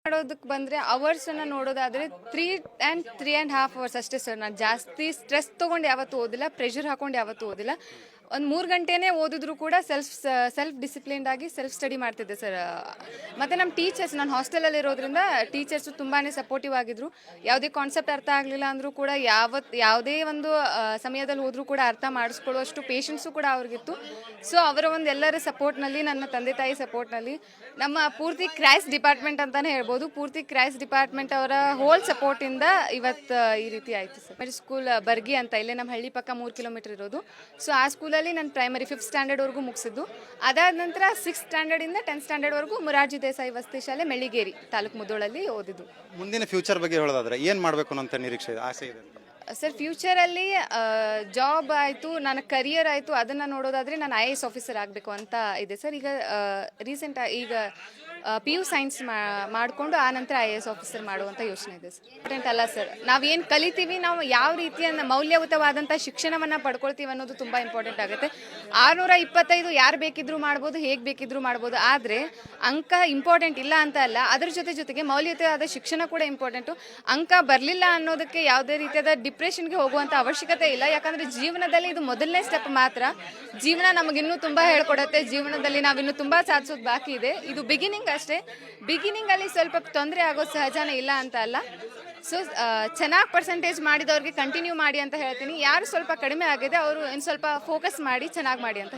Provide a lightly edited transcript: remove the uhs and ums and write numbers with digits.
ಮಾಡೋದಕ್ಕೆ ಬಂದರೆ ಅವರ್ಸನ್ನು ನೋಡೋದಾದರೆ 3 and 3.5 hours ಅಷ್ಟೇ ಸರ್. ನಾನು ಜಾಸ್ತಿ ಸ್ಟ್ರೆಸ್ ತೊಗೊಂಡು ಯಾವತ್ತೂ ಓದಿಲ್ಲ, ಪ್ರೆಷರ್ ಹಾಕೊಂಡು ಯಾವತ್ತೂ ಓದಿಲ್ಲ. ಒಂದು 3 ಗಂಟೆನೇ ಓದಿದ್ರು ಕೂಡ ಸೆಲ್ಫ್ ಡಿಸಿಪ್ಲಿನ್ಡ್ ಆಗಿ ಸೆಲ್ಫ್ ಸ್ಟಡಿ ಮಾಡ್ತಿದ್ದೆ ಸರ್. ಮತ್ತು ನಮ್ಮ ಟೀಚರ್ಸ್, ನಾನು ಹಾಸ್ಟೆಲಲ್ಲಿರೋದ್ರಿಂದ ಟೀಚರ್ಸು ತುಂಬಾ ಸಪೋರ್ಟಿವ್ ಆಗಿದ್ದರು. ಯಾವುದೇ ಕಾನ್ಸೆಪ್ಟ್ ಅರ್ಥ ಆಗಲಿಲ್ಲ ಅಂದರೂ ಕೂಡ ಯಾವುದೇ ಒಂದು ಸಮಯದಲ್ಲಿ ಹೋದರೂ ಕೂಡ ಅರ್ಥ ಮಾಡಿಸ್ಕೊಳ್ಳುವಷ್ಟು ಪೇಷನ್ಸು ಕೂಡ ಅವ್ರಿಗಿತ್ತು. ಸೊ ಅವರ ಒಂದು ಎಲ್ಲರ ಸಪೋರ್ಟ್ನಲ್ಲಿ, ನನ್ನ ತಂದೆ ತಾಯಿ ಸಪೋರ್ಟ್ನಲ್ಲಿ, ನಮ್ಮ ಪೂರ್ತಿ ಕ್ರೈಸ್ಟ್ ಡಿಪಾರ್ಟ್ಮೆಂಟ್ ಅಂತಲೇ ಹೇಳ್ಬೋದು, ಪೂರ್ತಿ ಕ್ರೈಸ್ಟ್ ಡಿಪಾರ್ಟ್ಮೆಂಟ್ ಅವರ ಹೋಲ್ ಸಪೋರ್ಟಿಂದ ಇವತ್ತು ಈ ರೀತಿ ಆಯಿತು ಸರ್. ಸ್ಕೂಲ್ ಬರ್ಗಿ ಅಂತ, ಇಲ್ಲೇ ನಮ್ಮ ಹಳ್ಳಿ ಪಕ್ಕ 3 ಕಿಲೋಮೀಟರ್ ಇರೋದು. ಸೊ ಆ ಸ್ಕೂಲಲ್ಲಿ ನಾನು ಪ್ರೈಮರಿ 5th ಸ್ಟ್ಯಾಂಡರ್ಡ್ವರೆಗೂ ಮುಗಿಸಿದ್ದು. ಅದಾದ ನಂತರ 6th ಸ್ಟ್ಯಾಂಡರ್ಡಿಂದ 10th ಸ್ಟ್ಯಾಂಡರ್ಡ್ವರೆಗೂ ಮೊರಾರ್ಜಿ ದೇಸಾಯಿ ವಸತಿ ಶಾಲೆ ಮೆಳ್ಳಿಗೇರಿ ತಾಲೂಕು ಮುಧೋಳಲ್ಲಿ ಓದಿದ್ದು. ಮುಂದಿನ ಫ್ಯೂಚರ್ ಬಗ್ಗೆ ಹೇಳೋದಾದ್ರೆ ಏನು ಮಾಡಬೇಕು ಅಂತ ನಿರೀಕ್ಷೆ ಇದೆ, ಆಸೆ ಇದೆ ಅಂತ? ಸರ್, ಫ್ಯೂಚರಲ್ಲಿ ಜಾಬ್ ಆಯಿತು, ನನ್ನ ಕರಿಯರ್ ಆಯಿತು, ಅದನ್ನು ನೋಡೋದಾದರೆ ನಾನು IAS ಆಫೀಸರ್ ಆಗಬೇಕು ಅಂತ ಇದೆ ಸರ್. ಈಗ PU ಸೈನ್ಸ್ ಮಾಡಿಕೊಂಡು ಆ ನಂತರ IAS ಆಫೀಸರ್ ಮಾಡುವಂಥ ಯೋಚನೆ ಇದೆ ಸರ್. ಇಂಪಾರ್ಟೆಂಟ್ ಅಲ್ಲ ಸರ್, ನಾವೇನು ಕಲಿತೀವಿ, ನಾವು ಯಾವ ರೀತಿಯ ಮೌಲ್ಯಯುತವಾದಂಥ ಶಿಕ್ಷಣವನ್ನು ಪಡ್ಕೊಳ್ತೀವಿ ಅನ್ನೋದು ತುಂಬ ಇಂಪಾರ್ಟೆಂಟ್ ಆಗುತ್ತೆ. 625 ಯಾರು ಬೇಕಿದ್ರೂ ಮಾಡ್ಬೋದು, ಹೇಗೆ ಬೇಕಿದ್ರೂ ಮಾಡ್ಬೋದು, ಆದರೆ ಅಂಕ ಇಂಪಾರ್ಟೆಂಟ್ ಇಲ್ಲ ಅಂತ ಅಲ್ಲ, ಅದ್ರ ಜೊತೆಗೆ ಮೌಲ್ಯಯುತವಾದ ಶಿಕ್ಷಣ ಕೂಡ ಇಂಪಾರ್ಟೆಂಟು. ಅಂಕ ಬರಲಿಲ್ಲ ಅನ್ನೋದಕ್ಕೆ ಯಾವುದೇ ರೀತಿಯಾದ ಡಿಪ್ರೆಷನ್ಗೆ ಹೋಗುವಂಥ ಅವಶ್ಯಕತೆ ಇಲ್ಲ. ಯಾಕಂದರೆ ಜೀವನದಲ್ಲಿ ಇದು ಮೊದಲನೇ ಸ್ಟೆಪ್ ಮಾತ್ರ. ಜೀವನ ನಮಗಿನ್ನೂ ತುಂಬ ಹೇಳ್ಕೊಡುತ್ತೆ. ಜೀವನದಲ್ಲಿ ನಾವಿನ್ನೂ ತುಂಬ ಸಾಧಿಸೋದು ಬಾಕಿ ಇದೆ. ಇದು ಬಿಗಿನಿಂಗ್ ಅಷ್ಟೇ. ಬಿಗಿನಿಂಗಲ್ಲಿ ಸ್ವಲ್ಪ ತೊಂದರೆ ಆಗೋದು ಸಹಜನೇ, ಇಲ್ಲ ಅಂತ ಅಲ್ಲ. ಸೊ ಚೆನ್ನಾಗಿ ಪರ್ಸೆಂಟೇಜ್ ಮಾಡಿದವ್ರಿಗೆ ಕಂಟಿನ್ಯೂ ಮಾಡಿ ಅಂತ ಹೇಳ್ತೀನಿ. ಯಾರು ಸ್ವಲ್ಪ ಕಡಿಮೆ ಆಗಿದೆ ಅವರು ಇನ್ನು ಸ್ವಲ್ಪ ಫೋಕಸ್ ಮಾಡಿ ಚೆನ್ನಾಗಿ ಮಾಡಿ ಅಂತ.